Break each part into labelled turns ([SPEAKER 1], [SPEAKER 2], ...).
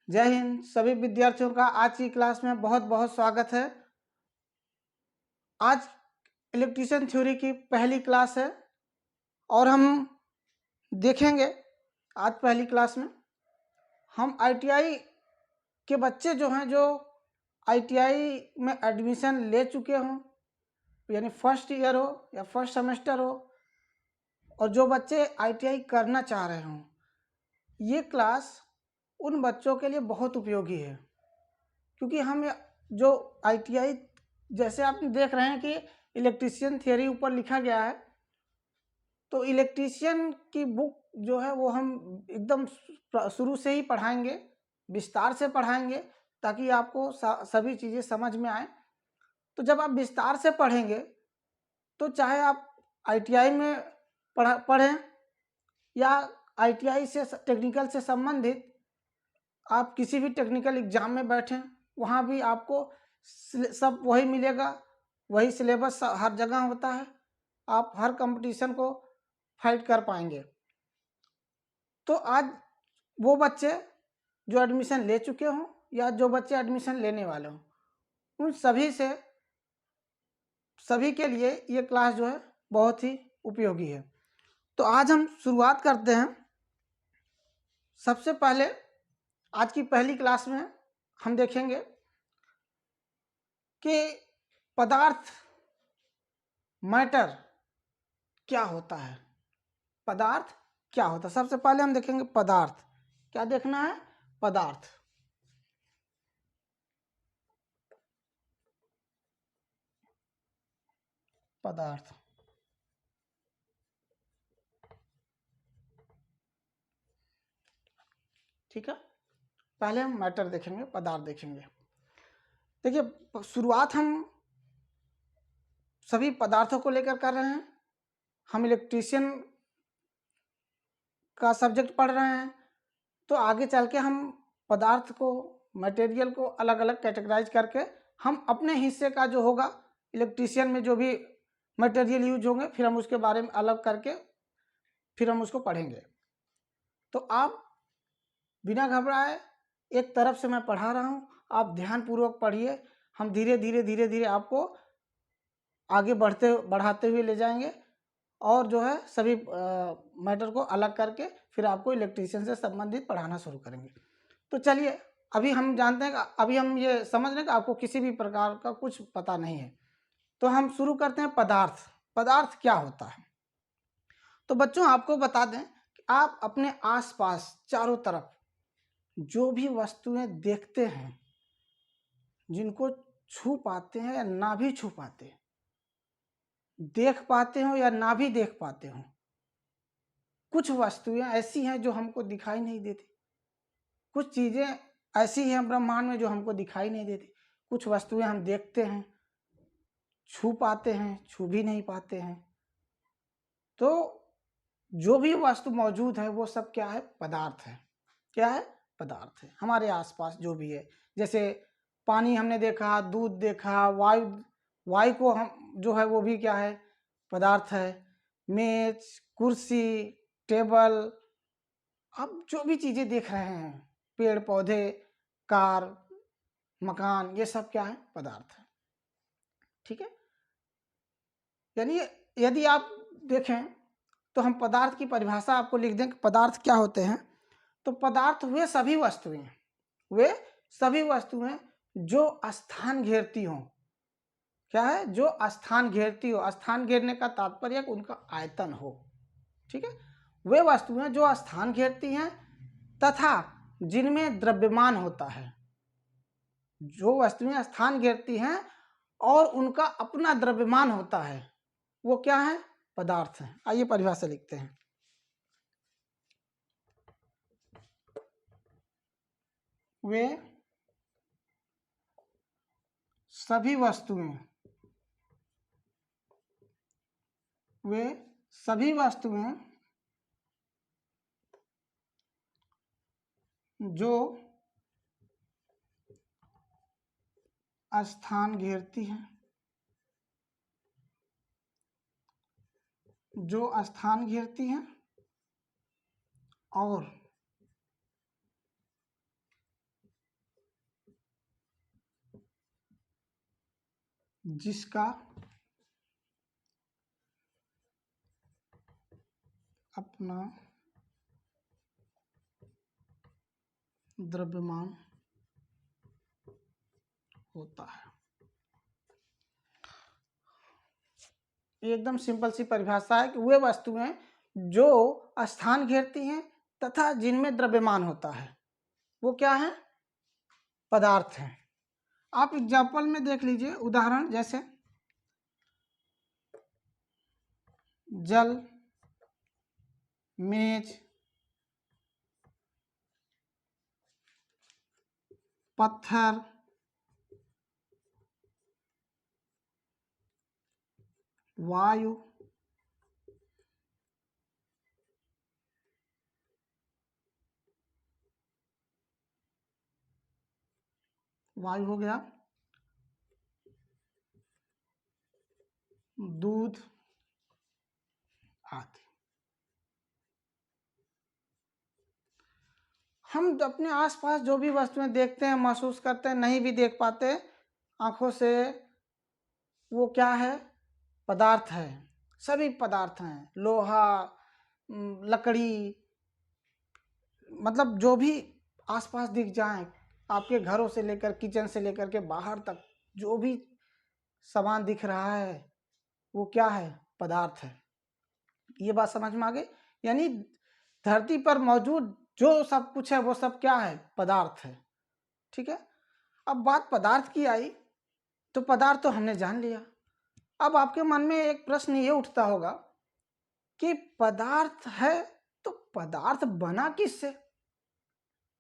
[SPEAKER 1] जय हिंद। सभी विद्यार्थियों का आज की क्लास में बहुत बहुत स्वागत है। आज इलेक्ट्रिशियन थ्योरी की पहली क्लास है और हम देखेंगे आज पहली क्लास में हम आईटीआई के बच्चे जो हैं, जो आईटीआई में एडमिशन ले चुके हों, यानी फर्स्ट ईयर हो या फर्स्ट सेमेस्टर हो, और जो बच्चे आईटीआई करना चाह रहे हों, ये क्लास उन बच्चों के लिए बहुत उपयोगी है। क्योंकि हम जो आईटीआई, जैसे आप देख रहे हैं कि इलेक्ट्रिशियन थियरी ऊपर लिखा गया है, तो इलेक्ट्रिशियन की बुक जो है वो हम एकदम शुरू से ही पढ़ाएंगे, विस्तार से पढ़ाएंगे, ताकि आपको सभी चीज़ें समझ में आए। तो जब आप विस्तार से पढ़ेंगे तो चाहे आप आईटीआई में पढ़ें या आईटीआई से टेक्निकल से संबंधित आप किसी भी टेक्निकल एग्जाम में बैठें, वहाँ भी आपको सब वही मिलेगा, वही सिलेबस हर जगह होता है। आप हर कंपटीशन को फाइट कर पाएंगे। तो आज वो बच्चे जो एडमिशन ले चुके हों या जो बच्चे एडमिशन लेने वाले हों, उन सभी के लिए ये क्लास जो है बहुत ही उपयोगी है। तो आज हम शुरुआत करते हैं। सबसे पहले आज की पहली क्लास में हम देखेंगे कि पदार्थ, मैटर क्या होता है। पदार्थ क्या होता है, सबसे पहले हम देखेंगे पदार्थ। क्या देखना है? पदार्थ। पदार्थ, ठीक है। पहले हम मैटर देखेंगे, पदार्थ देखेंगे। देखिए, शुरुआत हम सभी पदार्थों को लेकर कर रहे हैं। हम इलेक्ट्रिशियन का सब्जेक्ट पढ़ रहे हैं, तो आगे चल के हम पदार्थ को, मटेरियल को अलग अलग कैटेगराइज करके हम अपने हिस्से का जो होगा इलेक्ट्रिशियन में जो भी मटेरियल यूज होंगे, फिर हम उसके बारे में अलग करके फिर हम उसको पढ़ेंगे। तो आप बिना घबराए, एक तरफ से मैं पढ़ा रहा हूँ, आप ध्यानपूर्वक पढ़िए। हम धीरे धीरे आपको आगे बढ़ाते हुए ले जाएंगे और जो है सभी मैटर को अलग करके फिर आपको इलेक्ट्रिशियन से संबंधित पढ़ाना शुरू करेंगे। तो चलिए, अभी हम जानते हैं कि अभी हम ये समझ रहे हैं कि आपको किसी भी प्रकार का कुछ पता नहीं है। तो हम शुरू करते हैं। पदार्थ, पदार्थ क्या होता है? तो बच्चों, आपको बता दें कि आप अपने आसपास चारों तरफ जो भी वस्तुएं देखते हैं, जिनको छू पाते हैं या ना भी छू पाते, देख पाते हो या ना भी देख पाते हो, कुछ वस्तुएं ऐसी हैं जो हमको दिखाई नहीं देती, कुछ चीजें ऐसी हैं ब्रह्मांड में जो हमको दिखाई नहीं देती, कुछ वस्तुएं हम देखते हैं, छू पाते हैं, छू भी नहीं पाते हैं। तो जो भी वस्तु मौजूद है वो सब क्या है? पदार्थ है। क्या है? पदार्थ है। हमारे आसपास जो भी है, जैसे पानी हमने देखा, दूध देखा, वायु, वायु को हम जो है वो भी क्या है? पदार्थ है। मेज, कुर्सी, टेबल, आप जो भी चीजें देख रहे हैं, पेड़ पौधे, कार, मकान, ये सब क्या है? पदार्थ है। ठीक है। यानी यदि आप देखें तो हम पदार्थ की परिभाषा आपको लिख दें कि पदार्थ क्या होते हैं। तो पदार्थ वे सभी वस्तुएं, वे सभी वस्तुएं जो स्थान घेरती हों। क्या है? जो स्थान घेरती हो। स्थान घेरने का तात्पर्य उनका आयतन हो। ठीक है। वे वस्तुएं जो स्थान घेरती हैं तथा जिनमें द्रव्यमान होता है। जो वस्तुएं स्थान घेरती हैं और उनका अपना द्रव्यमान होता है, वो क्या है? पदार्थ है। आइए परिभाषा लिखते हैं। वे सभी वस्तुएं, वे सभी वस्तुएं जो स्थान घेरती हैं, जो स्थान घेरती हैं और जिसका अपना द्रव्यमान होता है। ये एकदम सिंपल सी परिभाषा है कि वे वस्तुएं जो स्थान घेरती हैं तथा जिनमें द्रव्यमान होता है वो क्या है? पदार्थ हैं। आप एग्जाम्पल में देख लीजिए, उदाहरण जैसे जल, मेज, पत्थर, वायु, वायु हो गया, दूध आदि। हम अपने आसपास जो भी वस्तुएं देखते हैं, महसूस करते हैं, नहीं भी देख पाते आंखों से, वो क्या है? पदार्थ है। सभी पदार्थ हैं, लोहा, लकड़ी, मतलब जो भी आसपास दिख जाए, आपके घरों से लेकर किचन से लेकर के बाहर तक जो भी सामान दिख रहा है वो क्या है? पदार्थ है। ये बात समझ में आ गई? यानी धरती पर मौजूद जो सब कुछ है वो सब क्या है? पदार्थ है। ठीक है। अब बात पदार्थ की आई तो पदार्थ तो हमने जान लिया। अब आपके मन में एक प्रश्न ये उठता होगा कि पदार्थ है तो पदार्थ बना किससे?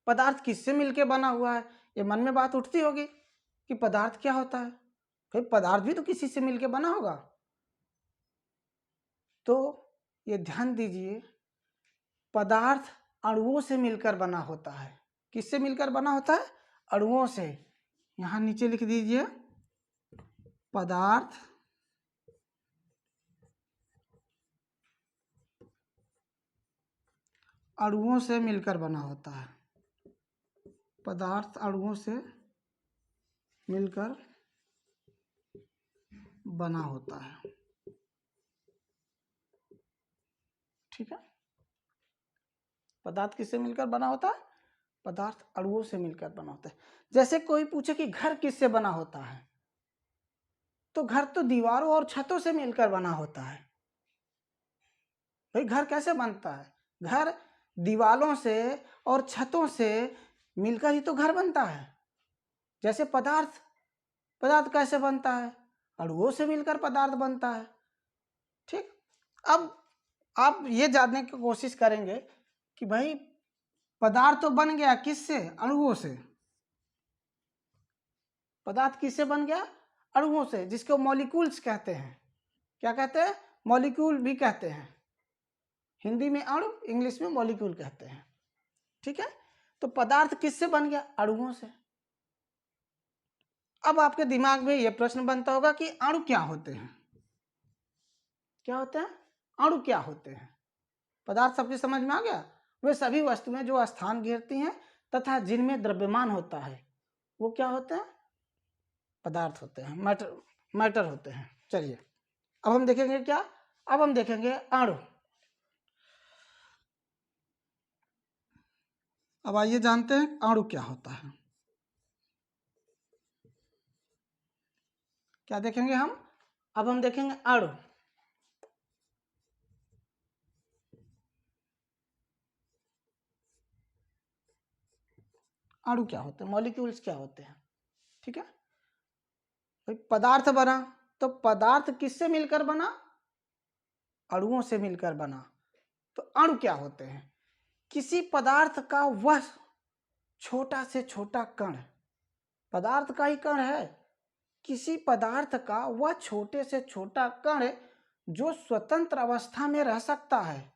[SPEAKER 1] पदार्थ किससे मिलके बना हुआ है? ये मन में बात उठती होगी कि पदार्थ क्या होता है? भाई पदार्थ भी तो किसी से मिलके बना होगा। तो ये ध्यान दीजिए, पदार्थ अणुओं से मिलकर बना होता है। किससे मिलकर बना होता है? अणुओं से। यहां नीचे लिख दीजिए, पदार्थ अणुओं से मिलकर बना होता है। पदार्थ अणुओं से मिलकर बना होता है। ठीक है। पदार्थ किससे मिलकर बना होता है? पदार्थ अणुओं से मिलकर बना होता है। जैसे कोई पूछे कि घर किससे बना होता है, तो घर तो दीवारों और छतों से मिलकर बना होता है। भाई घर कैसे बनता है? घर दीवारों से और छतों से मिलकर ही तो घर बनता है। जैसे पदार्थ, पदार्थ कैसे बनता है? अणुओं से मिलकर पदार्थ बनता है। ठीक। अब आप ये जानने की कोशिश करेंगे कि भाई पदार्थ तो बन गया किससे? अणुओं से। पदार्थ किससे बन गया? अणुओं से, जिसको मॉलिक्यूल्स कहते हैं। क्या कहते हैं? मॉलिक्यूल भी कहते हैं। हिंदी में अणु, इंग्लिश में मॉलिक्यूल कहते हैं। ठीक है। तो पदार्थ किससे बन गया? अणुओं से। अब आपके दिमाग में यह प्रश्न बनता होगा कि अणु क्या होते हैं? क्या होते हैं? अणु क्या होते हैं? पदार्थ सबकी समझ में आ गया। वे सभी वस्तुएं जो स्थान घेरती हैं तथा जिनमें द्रव्यमान होता है वो क्या होते हैं? पदार्थ होते हैं, मैटर होते हैं। चलिए अब हम देखेंगे क्या? अब हम देखेंगे अणु। अब आइए जानते हैं अणु क्या होता है। क्या देखेंगे हम? अब हम देखेंगे अणु। अणु क्या होते हैं? मॉलिक्यूल्स क्या होते हैं? ठीक है। भाई पदार्थ बना तो पदार्थ किससे मिलकर बना? अणुओं से मिलकर बना। तो अणु क्या होते हैं? किसी पदार्थ का वह छोटा से छोटा कण, पदार्थ का ही कण है, किसी पदार्थ का वह छोटे से छोटा कण जो स्वतंत्र अवस्था में रह सकता है,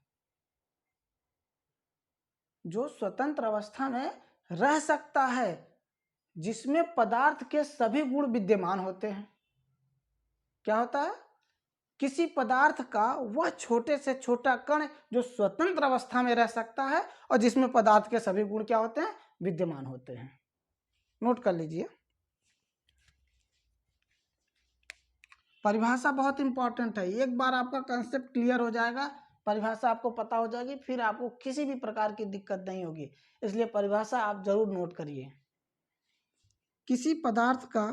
[SPEAKER 1] जो स्वतंत्र अवस्था में रह सकता है, जिसमें पदार्थ के सभी गुण विद्यमान होते हैं। क्या होता है? किसी पदार्थ का वह छोटे से छोटा कण जो स्वतंत्र अवस्था में रह सकता है और जिसमें पदार्थ के सभी गुण क्या होते हैं? विद्यमान होते हैं। नोट कर लीजिए। परिभाषा बहुत इंपॉर्टेंट है। एक बार आपका कंसेप्ट क्लियर हो जाएगा, परिभाषा आपको पता हो जाएगी, फिर आपको किसी भी प्रकार की दिक्कत नहीं होगी। इसलिए परिभाषा आप जरूर नोट करिए। किसी पदार्थ का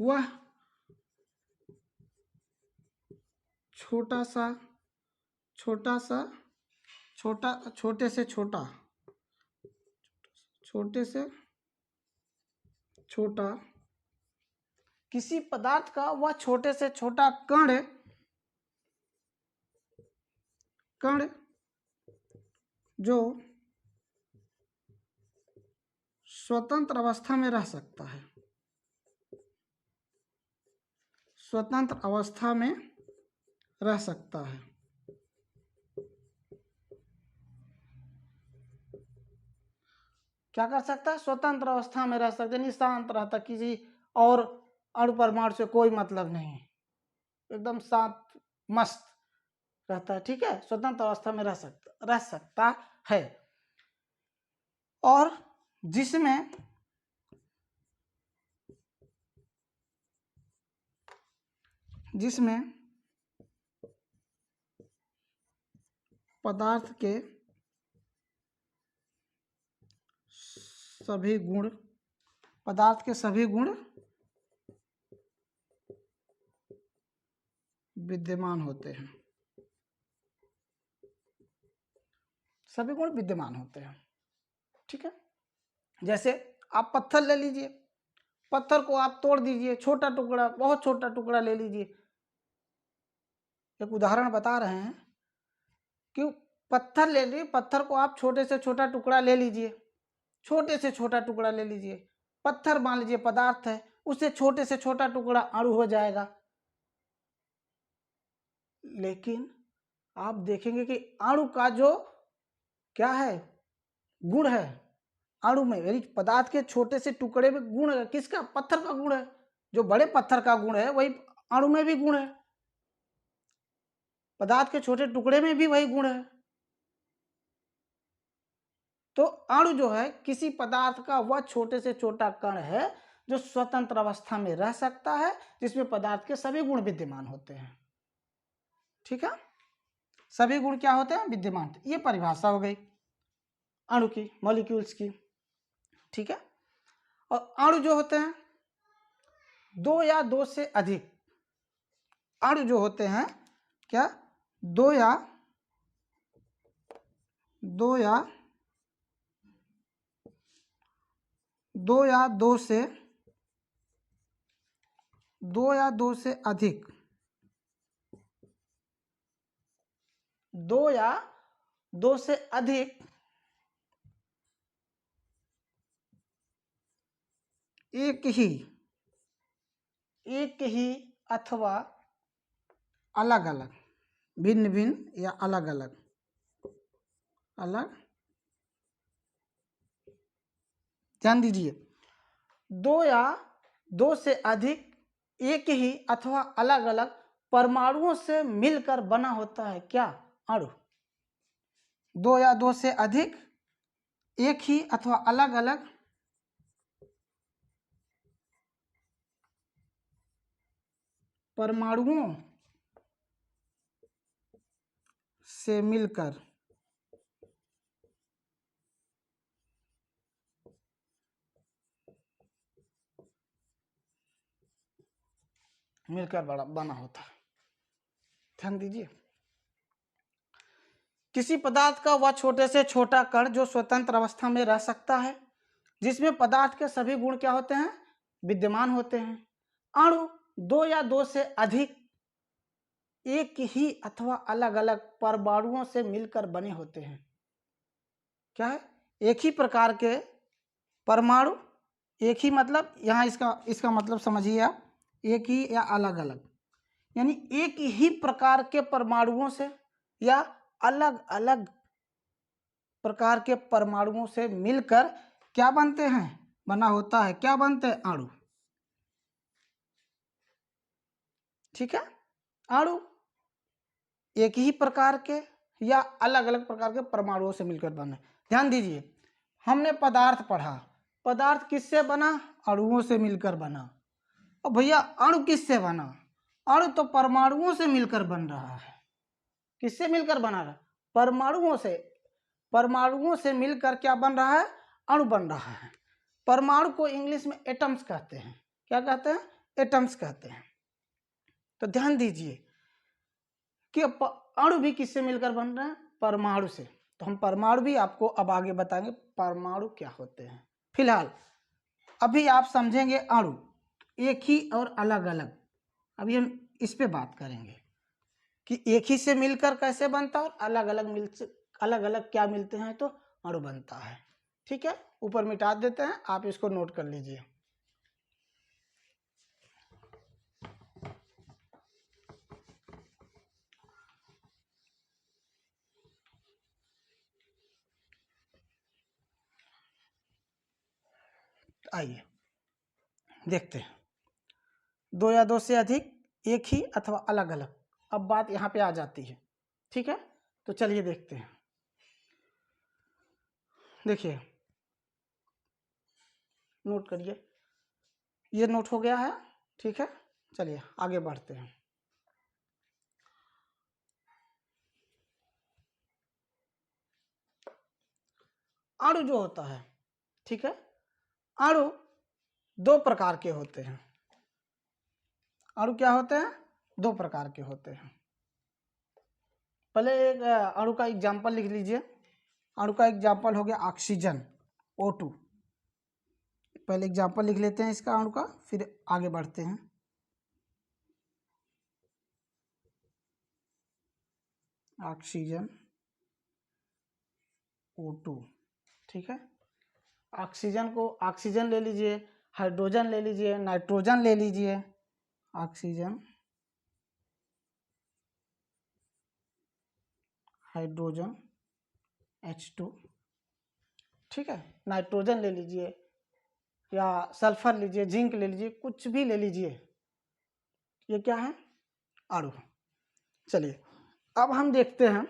[SPEAKER 1] वह छोटे से छोटा किसी पदार्थ का वह छोटे से छोटा कण जो स्वतंत्र अवस्था में रह सकता है, स्वतंत्र अवस्था में रह सकता है। क्या कर सकता है? स्वतंत्र अवस्था में रह सकता है, यानी शांत रहता, किसी और अणु परमाणु से कोई मतलब नहीं, एकदम शांत मस्त रहता है। ठीक है, स्वतंत्र अवस्था में रह सकता है। और जिसमें पदार्थ के सभी गुण विद्यमान होते हैं, सभी गुण विद्यमान होते हैं। ठीक है, जैसे आप पत्थर ले लीजिए, पत्थर को आप तोड़ दीजिए, छोटा टुकड़ा, बहुत छोटा टुकड़ा ले लीजिए। एक उदाहरण बता रहे हैं कि पत्थर ले लीजिए, पत्थर को आप छोटे से छोटा टुकड़ा ले लीजिए, छोटे से छोटा टुकड़ा ले लीजिए। पत्थर मान लीजिए पदार्थ है, उससे छोटे से छोटा टुकड़ा अणु हो जाएगा। लेकिन आप देखेंगे कि अणु का जो क्या है, गुण है, अणु में यानी पदार्थ के छोटे से टुकड़े में गुण है, किसका? पत्थर का गुण है। जो बड़े पत्थर का गुण है वही अणु में भी गुण है, पदार्थ के छोटे टुकड़े में भी वही गुण है। तो अणु जो है किसी पदार्थ का वह छोटे से छोटा कण है जो स्वतंत्र अवस्था में रह सकता है, जिसमें पदार्थ के सभी गुण विद्यमान होते हैं। ठीक है, सभी गुण क्या होते हैं? विद्यमान। ये परिभाषा हो गई अणु की, मॉलिक्यूल्स की। ठीक है, और अणु जो होते हैं दो या दो से अधिक, अणु जो होते हैं क्या? दो या दो से अधिक, दो या दो से अधिक एक ही अथवा अलग अलग, भिन्न भिन्न या अलग अलग ध्यान दीजिए, दो या दो से अधिक एक ही अथवा अलग अलग परमाणुओं से मिलकर बना होता है क्या? अणु। दो या दो से अधिक एक ही अथवा अलग अलग परमाणुओं से मिलकर बना होता है। ध्यान दीजिए, किसी पदार्थ का वह छोटे से छोटा कण जो स्वतंत्र अवस्था में रह सकता है, जिसमें पदार्थ के सभी गुण क्या होते हैं? विद्यमान होते हैं। अणु दो या दो से अधिक एक ही अथवा अलग अलग परमाणुओं से मिलकर बने होते हैं। क्या है? एक ही प्रकार के परमाणु, एक ही मतलब यहाँ इसका मतलब समझिए आप, एक ही या अलग अलग, यानी एक ही प्रकार के परमाणुओं से या अलग अलग प्रकार के परमाणुओं से मिलकर क्या बनते हैं? बना होता है। क्या बनते हैं? अणु। ठीक है, अणु एक ही प्रकार के या अलग अलग प्रकार के परमाणुओं से मिलकर बने। ध्यान दीजिए, हमने पदार्थ पढ़ा, पदार्थ किससे बना? अणुओं से मिलकर बना। और भैया अणु किससे बना? अणु तो परमाणुओं से मिलकर बन रहा है। किससे मिलकर बना रहा है? परमाणुओं से। परमाणुओं से मिलकर क्या बन रहा है? अणु बन रहा है। परमाणु को इंग्लिश में एटम्स कहते हैं। क्या कहते हैं? एटम्स कहते हैं। तो ध्यान दीजिए कि अणु भी किससे मिलकर बन रहे हैं? परमाणु से। तो हम परमाणु भी आपको अब आगे बताएंगे परमाणु क्या होते हैं। फिलहाल अभी आप समझेंगे अणु, एक ही और अलग अलग। अभी हम इस पे बात करेंगे कि एक ही से मिलकर कैसे बनता है और अलग अलग क्या मिलते हैं तो अणु बनता है। ठीक है, ऊपर मिटा देते हैं, आप इसको नोट कर लीजिए। आइए देखते हैं, दो या दो से अधिक, एक ही अथवा अलग अलग। अब बात यहाँ पे आ जाती है। ठीक है, तो चलिए देखते हैं। देखिए, नोट करिए, ये नोट हो गया है। ठीक है, चलिए आगे बढ़ते हैं। अणु जो होता है, ठीक है, अणु दो प्रकार के होते हैं। अणु क्या होते हैं? दो प्रकार के होते हैं। पहले एक अणु का एग्जाम्पल लिख लीजिए। अणु का एग्जाम्पल हो गया ऑक्सीजन, O2। पहले एग्जाम्पल लिख लेते हैं इसका अणु का, फिर आगे बढ़ते हैं। ऑक्सीजन O2, ठीक है। ऑक्सीजन को ऑक्सीजन ले लीजिए, हाइड्रोजन ले लीजिए, नाइट्रोजन ले लीजिए। ऑक्सीजन, हाइड्रोजन H2, ठीक है। नाइट्रोजन ले लीजिए या सल्फर लीजिए, जिंक ले लीजिए, कुछ भी ले लीजिए। ये क्या है? अणु। चलिए अब हम देखते हैं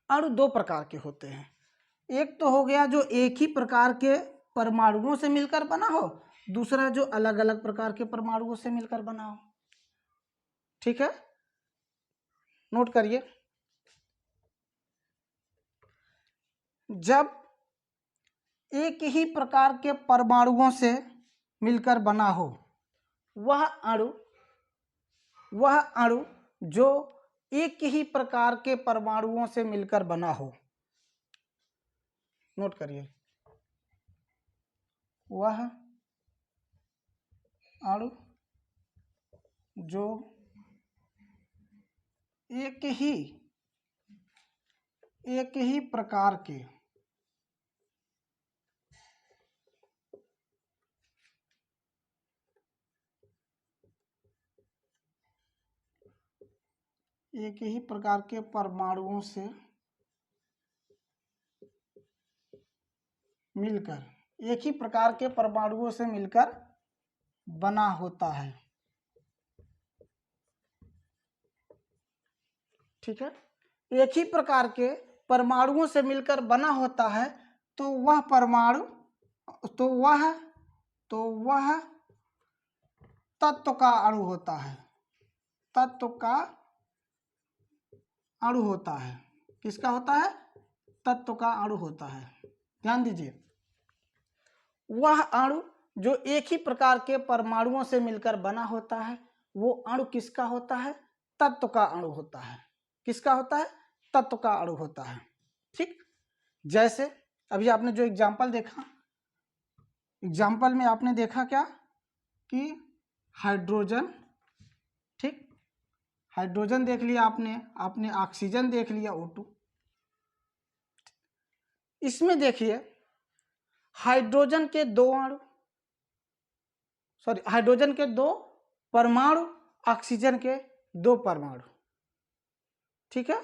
[SPEAKER 1] अणु दो प्रकार के होते हैं। एक तो हो गया जो एक ही प्रकार के परमाणुओं से मिलकर बना हो, दूसरा जो अलग अलग प्रकार के परमाणुओं से मिलकर बना हो। ठीक है, नोट करिए। जब एक ही प्रकार के परमाणुओं से मिलकर बना हो वह अणु जो एक ही प्रकार के परमाणुओं से मिलकर बना हो, नोट करिए, वह अणु जो एक ही प्रकार के परमाणुओं से मिलकर, एक ही प्रकार के परमाणुओं से मिलकर बना होता है। ठीक है, एक ही प्रकार के परमाणुओं से मिलकर बना होता है तो वह परमाणु, तो वह तत्व का अणु होता है। तत्व का अणु होता है। किसका होता है? तत्व का अणु होता है। ध्यान दीजिए, वह अणु जो एक ही प्रकार के परमाणुओं से मिलकर बना होता है वो अणु किसका होता है? तत्व का अणु होता है। किसका होता है? तत्व का अणु होता है। ठीक, जैसे अभी आपने जो एग्जाम्पल देखा, एग्जाम्पल में आपने देखा क्या कि हाइड्रोजन, ठीक, हाइड्रोजन देख लिया आपने ऑक्सीजन देख लिया O2। इसमें देखिए हाइड्रोजन के दो अणु, सॉरी, हाइड्रोजन के दो परमाणु, ऑक्सीजन के दो परमाणु। ठीक है,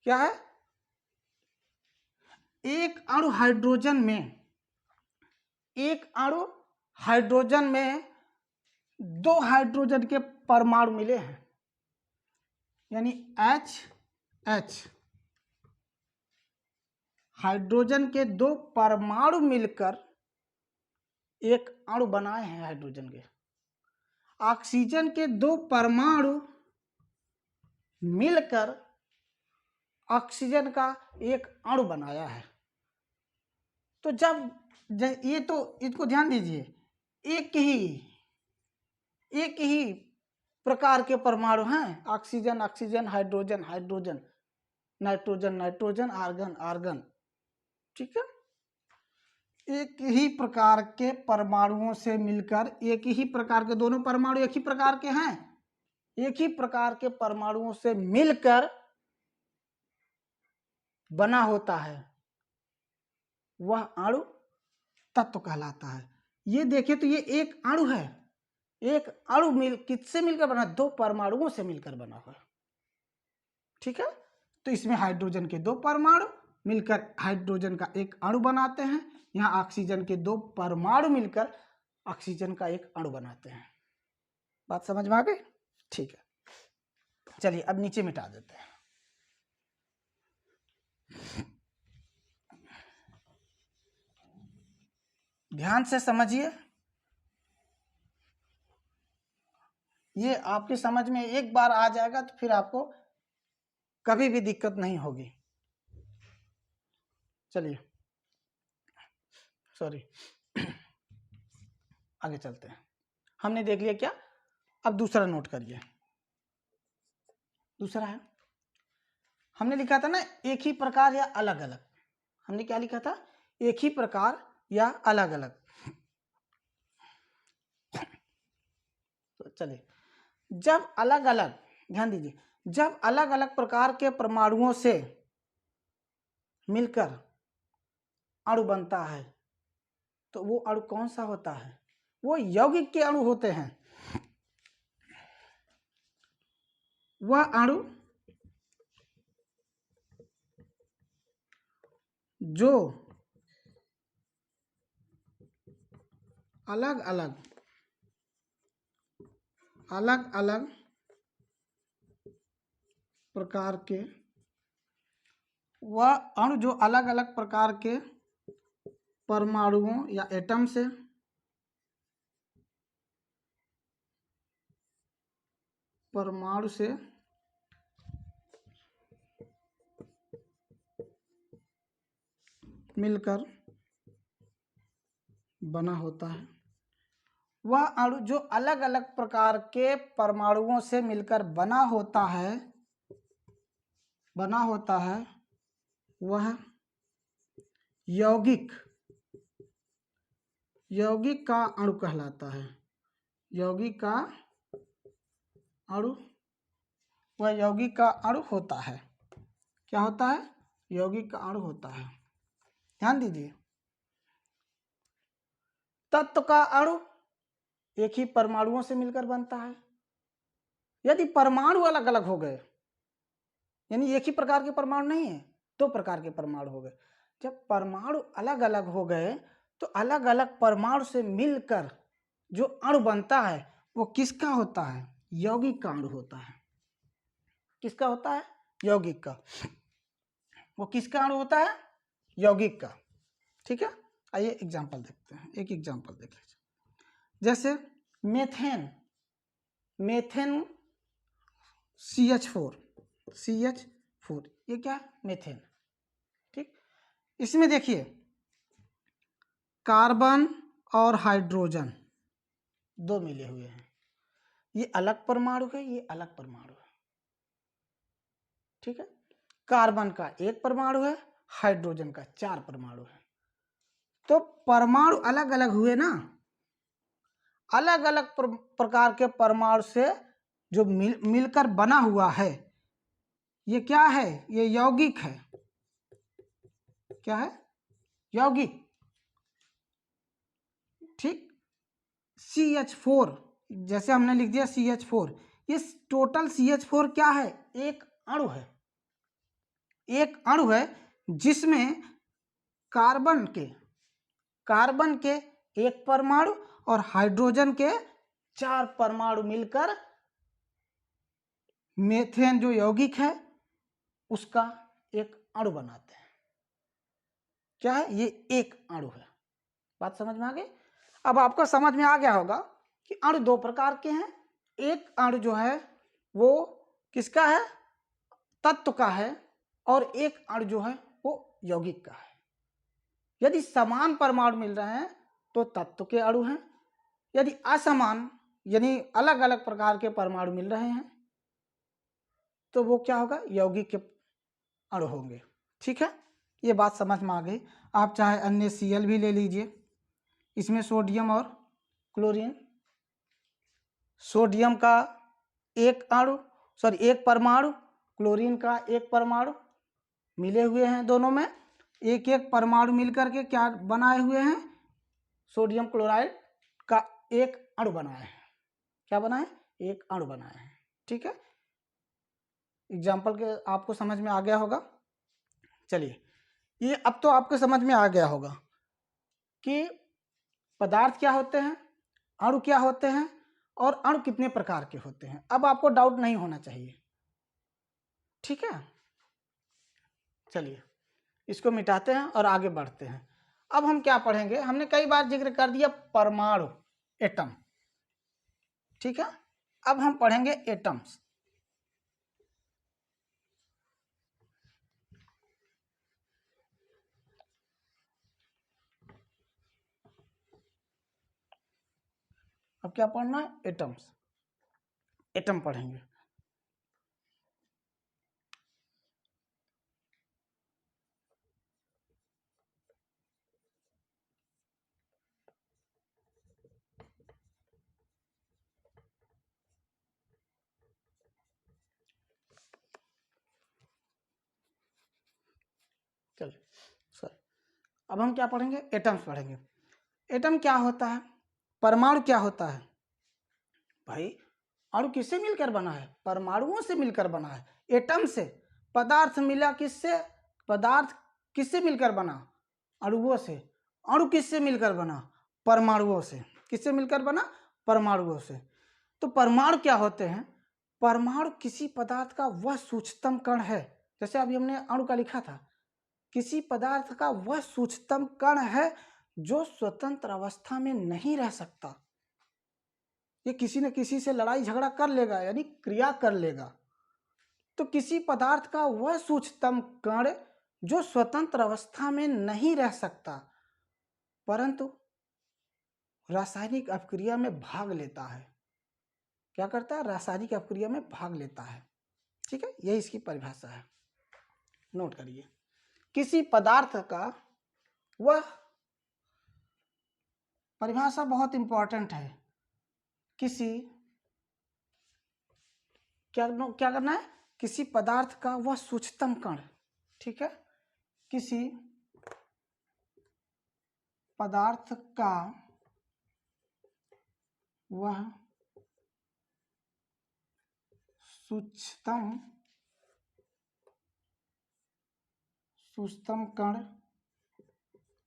[SPEAKER 1] क्या है? एक अणु हाइड्रोजन में दो हाइड्रोजन के परमाणु मिले हैं, यानी H हाइड्रोजन के दो परमाणु मिलकर एक अणु बनाए हैं हाइड्रोजन के। ऑक्सीजन के दो परमाणु मिलकर ऑक्सीजन का एक अणु बनाया है। तो जब ये तो इसको ध्यान दीजिए, एक ही प्रकार के परमाणु हैं, oxygen oxygen, hydrogen hydrogen, nitrogen nitrogen, argon argon, ठीक है। एक ही प्रकार के परमाणुओं से मिलकर, एक ही प्रकार के, दोनों परमाणु एक ही प्रकार के हैं, एक ही प्रकार के परमाणुओं से मिलकर बना होता है, वह अणु तत्व कहलाता है। ये देखिए तो ये एक अणु है, एक अणु किससे मिलकर बना? दो परमाणुओं से मिलकर बना हुआ, ठीक है। तो इसमें हाइड्रोजन के दो परमाणु मिलकर हाइड्रोजन का एक अणु बनाते हैं, यहाँ ऑक्सीजन के दो परमाणु मिलकर ऑक्सीजन का एक अणु बनाते हैं। बात समझ में आ गई? ठीक है, चलिए अब नीचे मिटा देते हैं। ध्यान से समझिए, ये आपकी समझ में एक बार आ जाएगा तो फिर आपको कभी भी दिक्कत नहीं होगी। चलिए सॉरी आगे चलते हैं। हमने देख लिया क्या? अब दूसरा नोट करिए। दूसरा है, हमने लिखा था ना एक ही प्रकार या अलग अलग। हमने क्या लिखा था? एक ही प्रकार या अलग अलग। तो चलिए, जब अलग अलग, ध्यान दीजिए, जब अलग अलग प्रकार के परमाणुओं से मिलकर अणु बनता है तो वो अणु कौन सा होता है? वो यौगिक के अणु होते हैं। वह अणु जो अलग अलग प्रकार के, वह अणु जो अलग अलग प्रकार के परमाणुओं या एटम से मिलकर बना होता है। वह अणु जो अलग अलग प्रकार के परमाणुओं से मिलकर बना होता है वह यौगिक का अणु कहलाता है। यौगिक का अणु, वह यौगिक का अणु होता है। क्या होता है? यौगिक का अणु होता है। ध्यान दीजिए, तत्व का अणु एक ही परमाणुओं से मिलकर बनता है। यदि परमाणु अलग अलग हो गए, यानी एक ही प्रकार के परमाणु नहीं है, दो प्रकार के परमाणु हो गए, जब परमाणु अलग अलग हो गए तो अलग अलग परमाणु से मिलकर जो अणु बनता है वो किसका होता है? यौगिक का अणु होता है। किसका होता है? यौगिक का। वो किसका अणु होता है? यौगिक का। ठीक है, आइए एग्जांपल देखते हैं। एक एग्जांपल देख लीजिए, जैसे मेथेन CH4, ये क्या है? मेथेन। ठीक, इसमें देखिए कार्बन और हाइड्रोजन दो मिले हुए हैं। ये अलग परमाणु है, ये अलग परमाणु है। ठीक है, कार्बन का एक परमाणु है, हाइड्रोजन का 4 परमाणु है। तो परमाणु अलग अलग हुए ना, अलग अलग प्रकार के परमाणु से जो मिलकर बना हुआ है, ये क्या है? ये यौगिक है। क्या है? यौगिक। ठीक, CH4, जैसे हमने लिख दिया CH4, ये टोटल CH4 क्या है? एक अणु है। एक अणु है जिसमें कार्बन के एक परमाणु और हाइड्रोजन के 4 परमाणु मिलकर मेथेन जो यौगिक है उसका एक अणु बनाते हैं। क्या है, ये एक अणु है। बात समझ में आ गई। अब आपको समझ में आ गया होगा कि अणु दो प्रकार के हैं। एक अणु जो है वो किसका है, तत्व का है, और एक अणु जो है वो यौगिक का है। यदि समान परमाणु मिल रहे हैं तो तत्व के अणु हैं, यदि असमान यानी अलग अलग प्रकार के परमाणु मिल रहे हैं तो वो क्या होगा, यौगिक के अणु होंगे। ठीक है, ये बात समझ में आ गई। आप चाहे अन्य Cl भी ले लीजिए, इसमें सोडियम और क्लोरीन, सोडियम का एक अणु एक परमाणु, क्लोरीन का एक परमाणु मिले हुए हैं। दोनों में एक एक परमाणु मिलकर के क्या बनाए हुए हैं, सोडियम क्लोराइड का एक अणु बनाए हैं। क्या बनाए, एक अणु बनाए हैं। ठीक है, एग्जाम्पल के आपको समझ में आ गया होगा। चलिए, ये अब तो आपको समझ में आ गया होगा कि पदार्थ क्या होते हैं, अणु क्या होते हैं, और अणु कितने प्रकार के होते हैं। अब आपको डाउट नहीं होना चाहिए। ठीक है, चलिए इसको मिटाते हैं और आगे बढ़ते हैं। अब हम क्या पढ़ेंगे, हमने कई बार जिक्र कर दिया परमाणु, एटम। ठीक है, अब हम पढ़ेंगे एटम्स। अब क्या पढ़ना है, एटम्स, एटम पढ़ेंगे। चलिए सर, अब हम क्या पढ़ेंगे, एटम्स पढ़ेंगे। एटम क्या होता है, परमाणु क्या होता है। भाई अणु किससे मिलकर बना है, परमाणुओं से मिलकर बना है। एटम से पदार्थ मिला, किससे, पदार्थ किससे मिलकर बना, अणुओं से। अणु किससे मिलकर बना, परमाणुओं से। किससे मिलकर बना, परमाणुओं से। तो परमाणु क्या होते हैं, परमाणु किसी पदार्थ का वह सूक्ष्मतम कण है। जैसे अभी हमने अणु का लिखा था, किसी पदार्थ का वह सूक्ष्मतम कण है जो स्वतंत्र अवस्था में नहीं रह सकता। ये किसी न किसी से लड़ाई झगड़ा कर लेगा, यानी क्रिया कर लेगा। तो किसी पदार्थ का वह सूक्ष्मतम कण जो स्वतंत्र अवस्था में नहीं रह सकता परंतु रासायनिक अपक्रिया में भाग लेता है। क्या करता है, रासायनिक अपक्रिया में भाग लेता है। ठीक है, यही इसकी परिभाषा है, नोट करिए। किसी पदार्थ का वह, परिभाषा बहुत इंपॉर्टेंट है। किसी, क्या क्या करना है, किसी पदार्थ का वह सूक्ष्मतम कण। ठीक है, किसी पदार्थ का वह सूक्ष्मतम कण,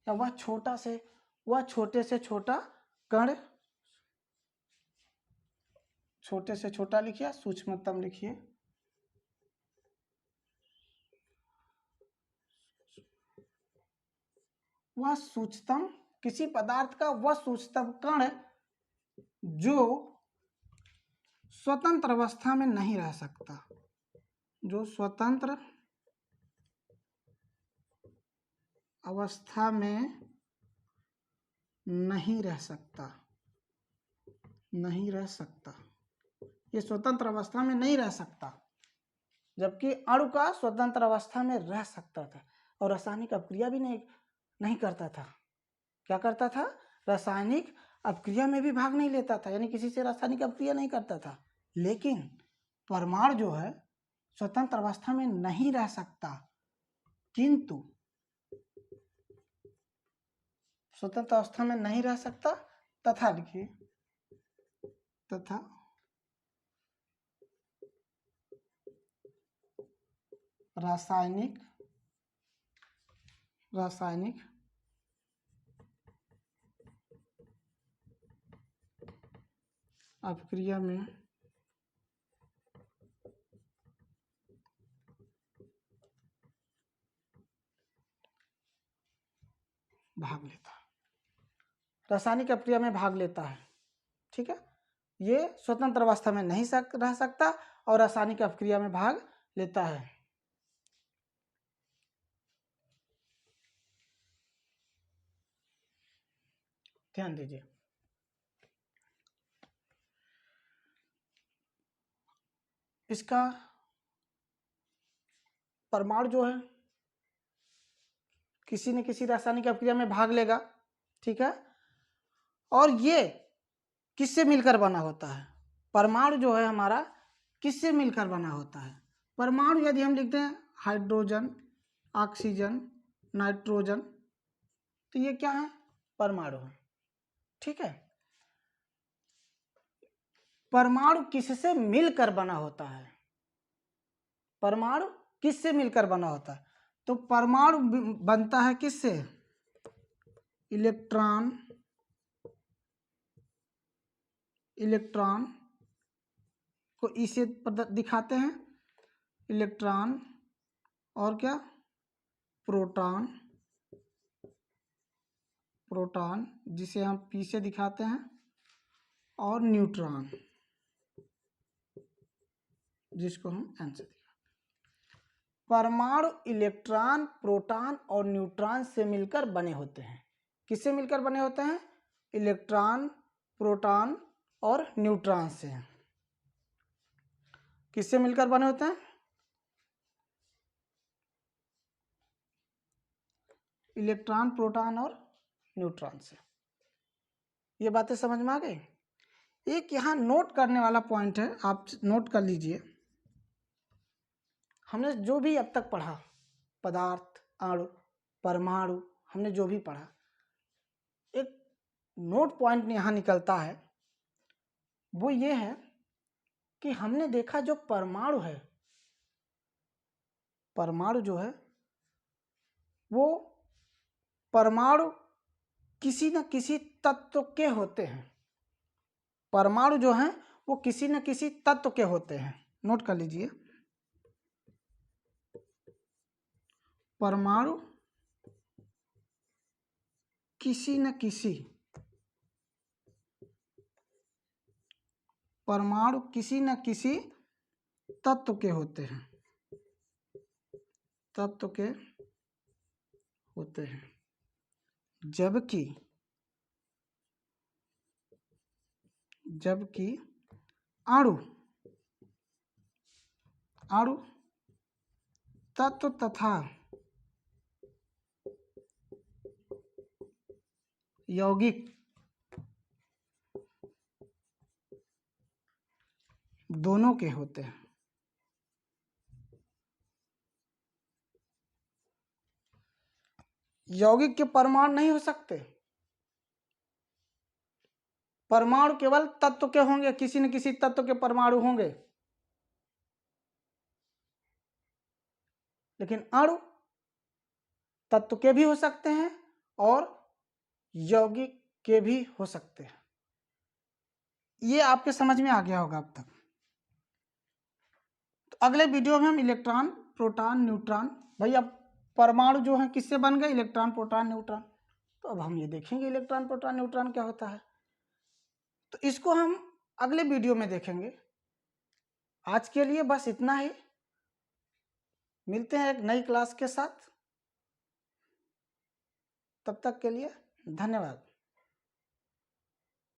[SPEAKER 1] या वह छोटे से छोटा कण, छोटे से छोटा लिखिए, सूक्ष्मतम लिखिए। वह सूक्ष्मतम, किसी पदार्थ का वह सूक्ष्मतम कण जो स्वतंत्र अवस्था में नहीं रह सकता, जो स्वतंत्र अवस्था में नहीं रह सकता, नहीं रह सकता। ये स्वतंत्र अवस्था में नहीं रह सकता, जबकि अणु का स्वतंत्र अवस्था में रह सकता था और रासायनिक अपक्रिया भी नहीं करता था। क्या करता था, रासायनिक अपक्रिया में भी भाग नहीं लेता था, यानी किसी से रासायनिक अपक्रिया नहीं करता था। लेकिन परमाणु जो है स्वतंत्र अवस्था में नहीं रह सकता, किंतु स्वतंत्र अवस्था में नहीं रह सकता तथा, लिखिए, तथा रासायनिक अपक्रिया में भाग लेता है, रासायनिक अपक्रिया में भाग लेता है। ठीक है, ये स्वतंत्र अवस्था में नहीं रह सकता और रासायनिक अपक्रिया में भाग लेता है। ध्यान दीजिए, इसका परमाणु जो है किसी न किसी रासायनिक अपक्रिया में भाग लेगा। ठीक है, और ये किससे मिलकर बना होता है? परमाणु जो है हमारा किससे मिलकर बना होता है? परमाणु यदि हम लिखते हैं हाइड्रोजन, ऑक्सीजन, नाइट्रोजन, तो ये क्या है? परमाणु है। ठीक है, परमाणु किससे मिलकर बना होता है? परमाणु किससे मिलकर बना होता है? तो परमाणु बनता है किससे? इलेक्ट्रॉन, इलेक्ट्रॉन को इसे दिखाते हैं, इलेक्ट्रॉन, और क्या? प्रोटॉन, प्रोटॉन जिसे हम पी से दिखाते हैं, और न्यूट्रॉन जिसको हम एन से दिखाते हैं। परमाणु इलेक्ट्रॉन, प्रोटॉन और न्यूट्रॉन से मिलकर बने होते हैं। किससे मिलकर बने होते हैं? इलेक्ट्रॉन, प्रोटॉन और न्यूट्रॉन से। किससे मिलकर बने होते हैं? इलेक्ट्रॉन, प्रोटॉन और न्यूट्रॉन से। ये बातें समझ में आ गई? एक यहाँ नोट करने वाला पॉइंट है, आप नोट कर लीजिए। हमने जो भी अब तक पढ़ा, पदार्थ, अणु, परमाणु, हमने जो भी पढ़ा, एक नोट पॉइंट यहाँ निकलता है, वो ये है कि हमने देखा जो परमाणु है, परमाणु जो है वो परमाणु किसी न किसी तत्व के होते हैं। परमाणु जो हैं वो किसी न किसी तत्व के होते हैं। नोट कर लीजिए, परमाणु किसी न किसी, परमाणु किसी न किसी तत्व के होते हैं, तत्व के होते हैं। जबकि अणु, अणु तत्व तथा यौगिक दोनों के होते हैं। यौगिक के परमाणु नहीं हो सकते, परमाणु केवल तत्व के होंगे, किसी न किसी तत्व के परमाणु होंगे। लेकिन अणु तत्व के भी हो सकते हैं और यौगिक के भी हो सकते हैं। ये आपके समझ में आ गया होगा अब तक। तो अगले वीडियो में हम इलेक्ट्रॉन, प्रोटॉन, न्यूट्रॉन, भाई अब परमाणु जो है किससे बन गए? Electron, proton, neutron. तो अब हम ये देखेंगे इलेक्ट्रॉन, प्रोटॉन, न्यूट्रॉन क्या होता है। तो इसको हम अगले वीडियो में देखेंगे। आज के लिए बस इतना ही, मिलते हैं एक नई क्लास के साथ। तब तक के लिए धन्यवाद।